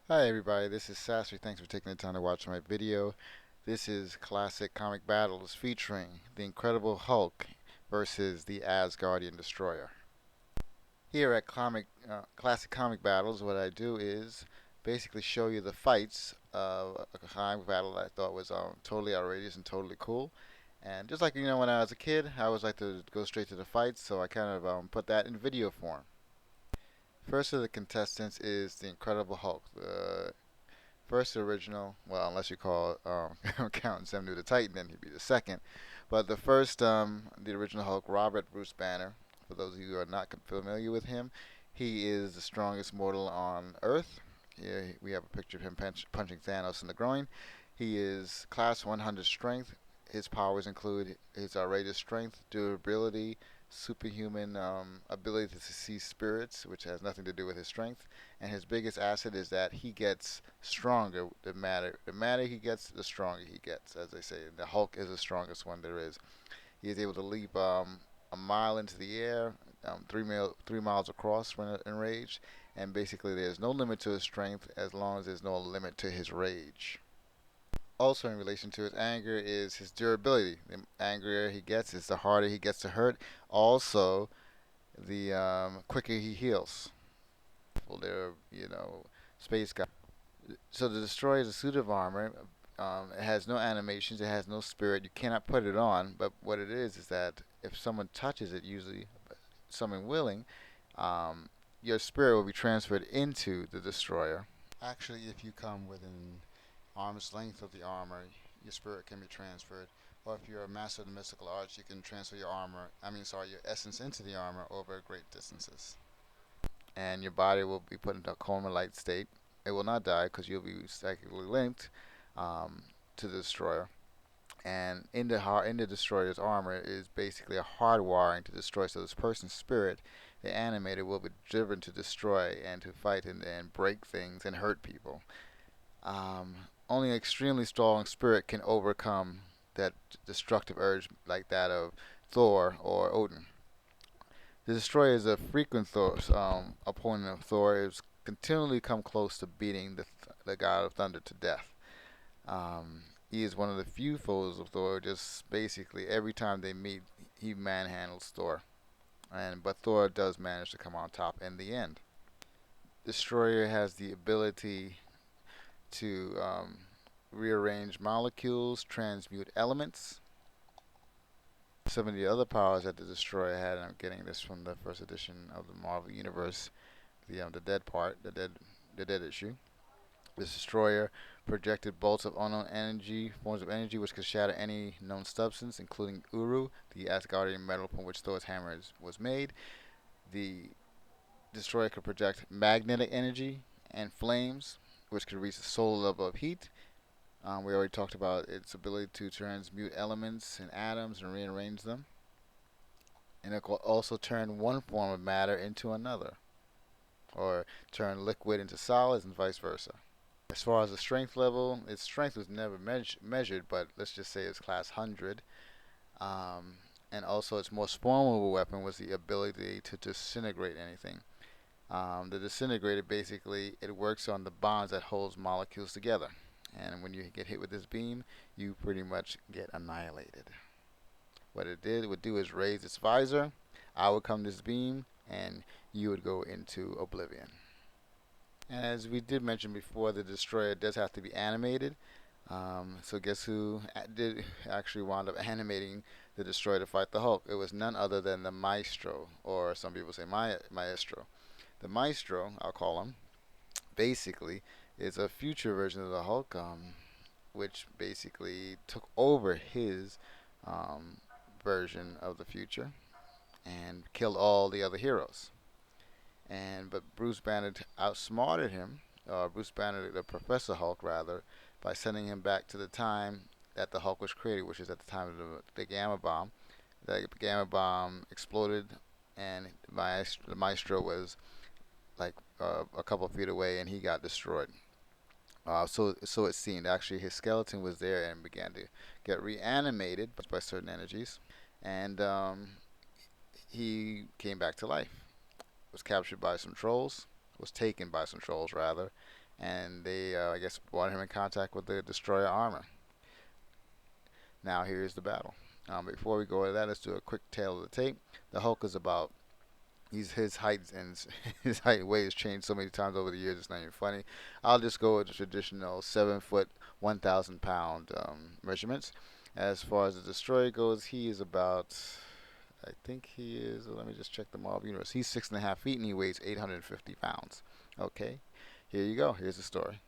Hi everybody, this is Sasser. Thanks for taking the time to watch my video. This is classic comic battles featuring the Incredible Hulk versus the Asgardian Destroyer. Here at Classic Comic Battles, what I do is basically show you the fights of a comic battle that I thought was totally outrageous and totally cool. And just like when I was a kid, I always like to go straight to the fights, so I kind of put that in video form. First of the contestants is the Incredible Hulk. The first original, well, unless you call counting Sam New the Titan, then he'd be the second. But the original Hulk, Robert Bruce Banner. For those of you who are not familiar with him, he is the strongest mortal on Earth. Here we have a picture of him punching Thanos in the groin. He is class 100 strength. His powers include his outrageous strength, durability, superhuman ability to see spirits, which has nothing to do with his strength. And his biggest asset is that he gets stronger. The madder he gets, the stronger he gets, as they say. And the Hulk is the strongest one there is. He is able to leap a mile into the air, 3 miles across when enraged, and basically there's no limit to his strength as long as there's no limit to his rage. Also, in relation to his anger, is his durability. The angrier he gets, is the harder he gets to hurt. Also, the quicker he heals. Well, they're space guy. So the destroyer is a suit of armor. It has no animations. It has no spirit. You cannot put it on. But what it is that if someone touches it, usually someone willing, um, your spirit will be transferred into the destroyer. Actually, if you come within arm's length of the armor, your spirit can be transferred. Or if you're a master of the mystical arts, you can transfer your essence into the armor over great distances. And your body will be put into a coma-like state. It will not die because you'll be psychically linked um, to the destroyer. And in the destroyer's armor is basically a hardwiring to destroy. So this person's spirit, the animator, will be driven to destroy and to fight and break things and hurt people. Only an extremely strong spirit can overcome that destructive urge like that of Thor or Odin. The Destroyer is a frequent opponent of Thor. It's continually come close to beating the god of thunder to death. He is one of the few foes of Thor. Just basically every time they meet, he manhandles Thor, but Thor does manage to come on top in the end. Destroyer has the ability to rearrange molecules, transmute elements. Some of the other powers that the Destroyer had, and I'm getting this from the first edition of the Marvel Universe, the dead part, the dead issue. This destroyer projected bolts of unknown energy, forms of energy which could shatter any known substance, including Uru, the Asgardian metal from which Thor's hammer was made. The destroyer could project magnetic energy and flames, which could reach the solar level of heat. We already talked about its ability to transmute elements and atoms and rearrange them. And it could also turn one form of matter into another, or turn liquid into solids and vice versa. As far as the strength level, its strength was never measured, but let's just say it's class 100. And also, its most formidable weapon was the ability to disintegrate anything. The disintegrator basically it works on the bonds that holds molecules together, and when you get hit with this beam, you pretty much get annihilated. What it would do is raise its visor. I would come this beam, and you would go into oblivion. And as we did mention before, the destroyer does have to be animated. So guess who did actually wound up animating the destroyer to fight the Hulk? It was none other than the Maestro, or some people say Maestro. The Maestro, I'll call him, basically is a future version of the Hulk, which basically took over his um, version of the future and killed all the other heroes. But Bruce Banner outsmarted him. Bruce Banner, the Professor Hulk, rather, by sending him back to the time that the Hulk was created, which is at the time of the Gamma Bomb. The Gamma Bomb exploded, and the Maestro was like a couple feet away, and he got destroyed. So it seemed. Actually, his skeleton was there and began to get reanimated by certain energies, and he came back to life. Was captured by some trolls. Was taken by some trolls rather, and they, I guess, brought him in contact with the destroyer armor. Now here's the battle. Before we go into that, let's do a quick tale of the tape. The Hulk is about his height and his height and weight has changed so many times over the years. It's not even funny. I'll just go with the traditional 7 foot, 1,000 pound measurements. As far as the destroyer goes, he is about. I think he is. Let me just check the Marvel Universe. He's 6.5 feet and he weighs 850 pounds. Okay, here you go. Here's the story.